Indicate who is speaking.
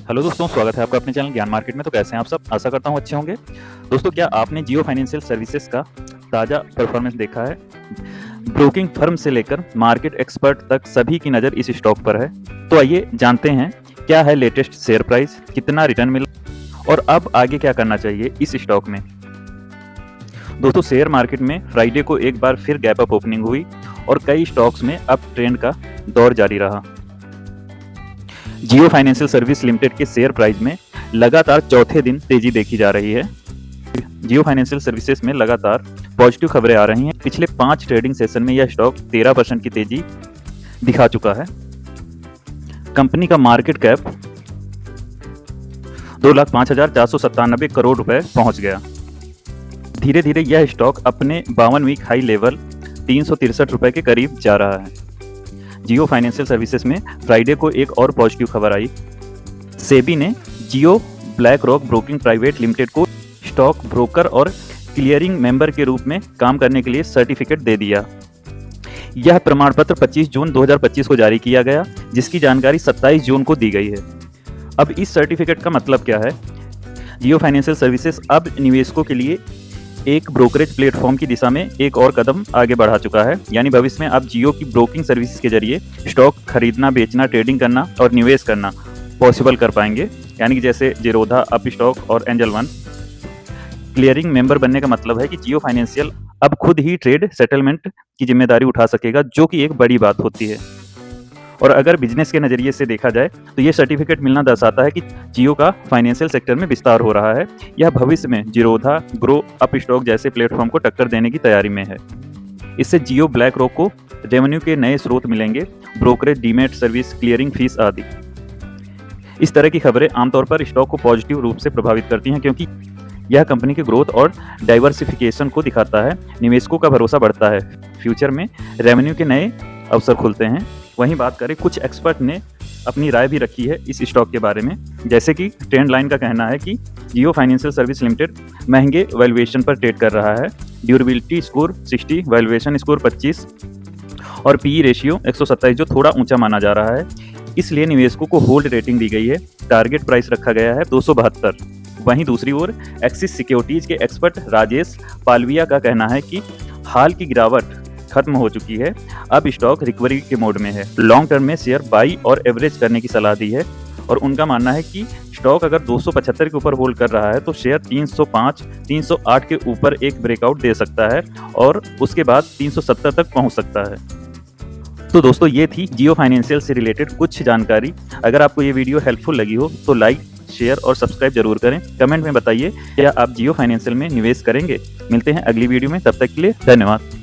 Speaker 1: Hello दोस्तों, स्वागत है आपका अपने चैनल ज्ञान मार्केट में। तो कैसे हैं आप सब? आशा करता हूँ अच्छे होंगे। दोस्तों, क्या आपने जियो फाइनेंशियल सर्विसेज का ताज़ा परफॉर्मेंस देखा है? ब्रोकिंग फर्म से लेकर मार्केट एक्सपर्ट तक सभी की नज़र इस स्टॉक पर है। तो आइए जानते हैं क्या है लेटेस्ट शेयर प्राइस, कितना रिटर्न मिला और अब आगे क्या करना चाहिए इस स्टॉक में। दोस्तों, शेयर मार्केट में फ्राइडे को एक बार फिर गैप अप ओपनिंग हुई और कई स्टॉक्स में अप ट्रेंड का दौर जारी रहा। जियो फाइनेंशियल सर्विस लिमिटेड के शेयर प्राइस में लगातार चौथे दिन तेजी देखी जा रही है। जियो फाइनेंशियल सर्विसेज में लगातार पॉजिटिव खबरें आ रही हैं। पिछले 5 ट्रेडिंग सेशन में यह स्टॉक 13% की तेजी दिखा चुका है। कंपनी का मार्केट कैप 2,05,497 करोड़ रुपए पहुंच गया। धीरे धीरे यह स्टॉक अपने 52 वीक हाई लेवल 363 रुपए के करीब जा रहा है। जियो फाइनेंशियल सर्विसेज में फ्राइडे को एक और पॉजिटिव खबर आई। सेबी ने Jio BlackRock broking private limited को स्टॉक ब्रोकर और क्लियरिंग मेंबर के रूप में काम करने के लिए सर्टिफिकेट दे दिया। यह प्रमाण पत्र 25 जून 2025 को जारी किया गया, जिसकी जानकारी 27 जून को दी गई है। अब इस सर्टिफिकेट का मतलब क्या है? जियो फाइनेंशियल सर्विसेज अब निवेशकों के लिए एक ब्रोकरेज प्लेटफॉर्म की दिशा में एक और कदम आगे बढ़ा चुका है। यानी भविष्य में आप जियो की ब्रोकिंग सर्विसेज के जरिए स्टॉक खरीदना, बेचना, ट्रेडिंग करना और निवेश करना पॉसिबल कर पाएंगे। यानी कि जैसे जीरोधा, अप स्टॉक और एंजल वन। क्लियरिंग मेंबर बनने का मतलब है कि जियो फाइनेंशियल अब खुद ही ट्रेड सेटलमेंट की जिम्मेदारी उठा सकेगा, जो कि एक बड़ी बात होती है। और अगर बिजनेस के नज़रिए से देखा जाए तो ये सर्टिफिकेट मिलना दर्शाता है कि जियो का फाइनेंशियल सेक्टर में विस्तार हो रहा है। यह भविष्य में जीरोधा, ग्रो, अप स्टॉक जैसे प्लेटफॉर्म को टक्कर देने की तैयारी में है। इससे जियो ब्लैक रॉक को रेवेन्यू के नए स्रोत मिलेंगे, brokerage, demat service, clearing fees आदि। इस तरह की खबरें आमतौर पर स्टॉक को पॉजिटिव रूप से प्रभावित करती हैं, क्योंकि यह कंपनी के ग्रोथ और डाइवर्सिफिकेशन को दिखाता है। निवेशकों का भरोसा बढ़ता है, फ्यूचर में रेवेन्यू के नए अवसर खुलते हैं। वहीं बात करें, कुछ एक्सपर्ट ने अपनी राय भी रखी है इस स्टॉक के बारे में। जैसे कि ट्रेंड लाइन का कहना है कि जियो फाइनेंशियल सर्विस लिमिटेड महंगे वैल्यूएशन पर ट्रेड कर रहा है। ड्यूरेबिलिटी स्कोर 60, वैल्यूएशन स्कोर 25 और पीई रेशियो 127 जो थोड़ा ऊंचा माना जा रहा है। इसलिए निवेशकों को होल्ड रेटिंग दी गई है। टारगेट प्राइस रखा गया है 272। वहीं दूसरी ओर एक्सिस सिक्योरिटीज के एक्सपर्ट राजेश पालविया का कहना है कि हाल की गिरावट खत्म हो चुकी है, अब स्टॉक रिकवरी के मोड में है। लॉन्ग टर्म में शेयर बाई और एवरेज करने की सलाह दी है और उनका मानना है कि स्टॉक अगर 275 के ऊपर होल्ड कर रहा है तो शेयर 305, 308 के ऊपर एक ब्रेकआउट दे सकता है और उसके बाद 370 तक पहुंच सकता है। तो दोस्तों, ये थी जियो फाइनेंशियल से रिलेटेड कुछ जानकारी। अगर आपको ये वीडियो हेल्पफुल लगी हो तो लाइक, शेयर और सब्सक्राइब जरूर करें। कमेंट में बताइए क्या आप जियो फाइनेंशियल में निवेश करेंगे। मिलते हैं अगली वीडियो में, तब तक के लिए धन्यवाद।